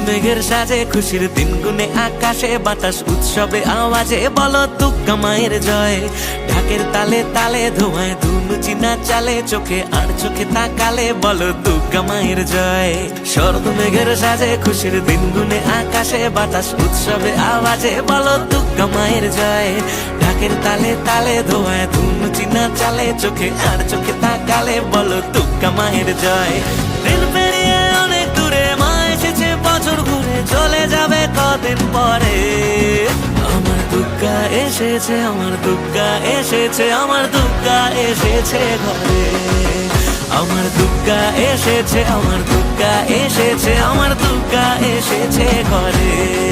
মেঘের সাজে খুশির দিন গুনে আকাশে বাতাস উৎসবে আওয়াজে বলো দুর্গা মায়ের জয়। ঢাকের তালে তালে ধোঁয়ায় ধুনু চিনা চালে চোখে আর চোখে তাকালে বলো দুর্গা মায়ের জয়। শরৎ মেঘের সাজে খুশির দিন গুনে আকাশে বাতাস উৎসবে আওয়াজে বলো দুর্গা মায়ের জয়। ঢাকের তালে তালে ধোঁয়ায় ধুনু চিনা চালে চোখে আর চোখে তাকালে বলো দুর্গা মায়ের জয়। দিন পেরিয়ে অনেক দূরে মা এসেছে বছর ঘুরে চলে যাবে কদিন পরে। আমার দুর্গা এসেছে, আমার দুর্গা এসেছে, আমার দুর্গা এসেছে ঘরে। আমার দুর্গা এসেছে, আমার দুর্গা এসেছে, আমার দুর্গা এসেছে ঘরে।